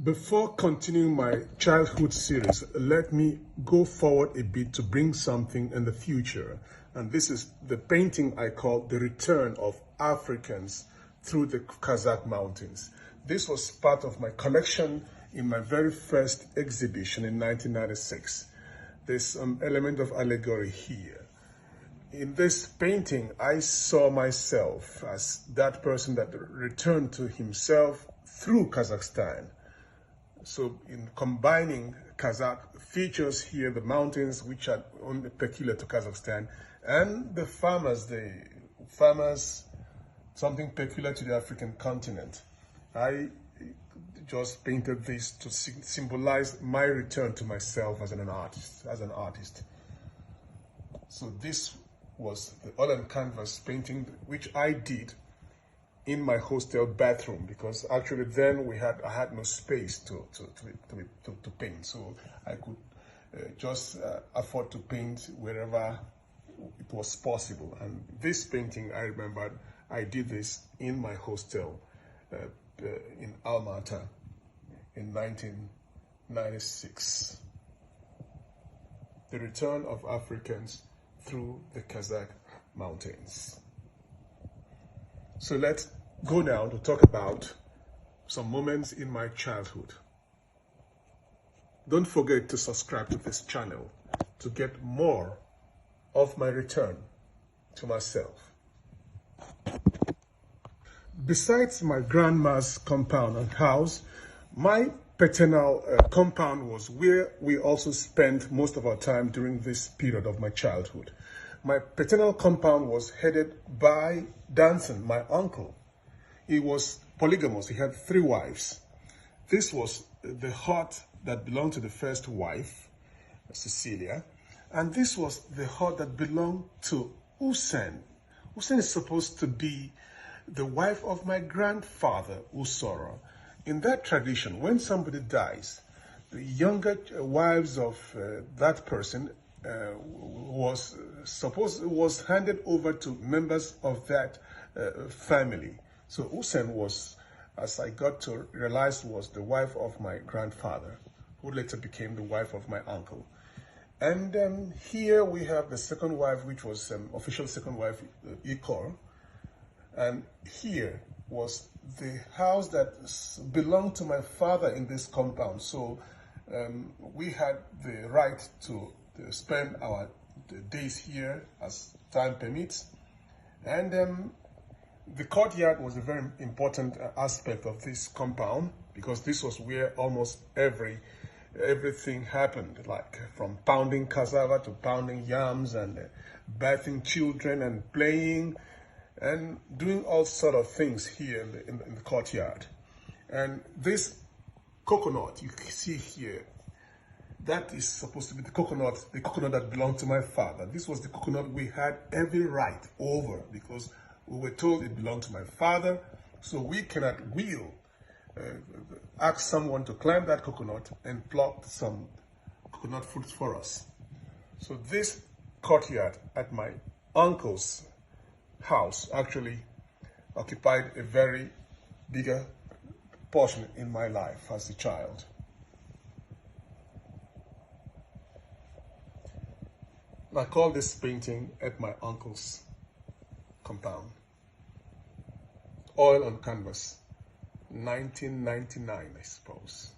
Before continuing my childhood series, let me go forward a bit to bring something in the future. And this is the painting I call The Return of Africans Through the Kazakh Mountains. This was part of my collection in my very first exhibition in 1996. There's some element of allegory here. In this painting, I saw myself as that person that returned to himself through Kazakhstan. So in combining Kazakh features here, the mountains, which are only peculiar to Kazakhstan, and the farmers, something peculiar to the African continent. I just painted this to symbolize my return to myself as an artist. So this was the oil and canvas painting, which I did in my hostel bathroom, because actually then I had no space to paint, so I could just afford to paint wherever it was possible. And this painting, I remembered I did this in my hostel in Almaty in 1996. The Return of Africans Through the Kazakh Mountains. So let's go now to talk about some moments in my childhood. Don't forget to subscribe to this channel to get more of my return to myself. Besides my grandma's compound and house, my paternal compound was where we also spent most of our time during this period of my childhood. My paternal compound was headed by Danson, my uncle. He was polygamous. He had 3 wives. This was the hut that belonged to the first wife, Cecilia, and this was the hut that belonged to Usen. Usen is supposed to be the wife of my grandfather, Usoro. In that tradition, when somebody dies, the younger wives of that person was handed over to members of that family. So Usen was, as I got to realize, was the wife of my grandfather, who later became the wife of my uncle. And here we have the second wife, which was official second wife, Ikor. And here was the house that belonged to my father in this compound. So we had the right to spend our days here as time permits. And the courtyard was a very important aspect of this compound, because this was where almost everything happened, like from pounding cassava to pounding yams and bathing children and playing and doing all sort of things here in the courtyard. And this coconut you can see here, that is supposed to be the coconut that belonged to my father. This was the coconut we had every right over, because we were told it belonged to my father, so we cannot ask someone to climb that coconut and pluck some coconut fruits for us. So this courtyard at my uncle's house actually occupied a very bigger portion in my life as a child. I call this painting at my uncle's compound. Oil on canvas, 1999, I suppose.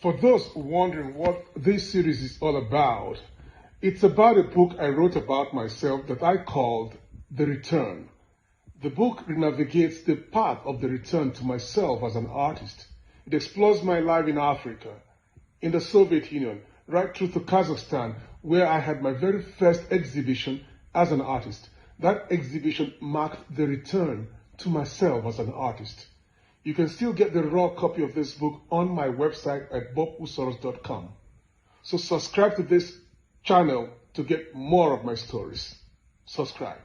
For those wondering what this series is all about, it's about a book I wrote about myself that I called The Return. The book navigates the path of the return to myself as an artist. It explores my life in Africa, in the Soviet Union, right through to Kazakhstan, where I had my very first exhibition as an artist. That exhibition marked the return to myself as an artist. You can still get the raw copy of this book on my website at bobusoros.com. So subscribe to this channel to get more of my stories. Subscribe.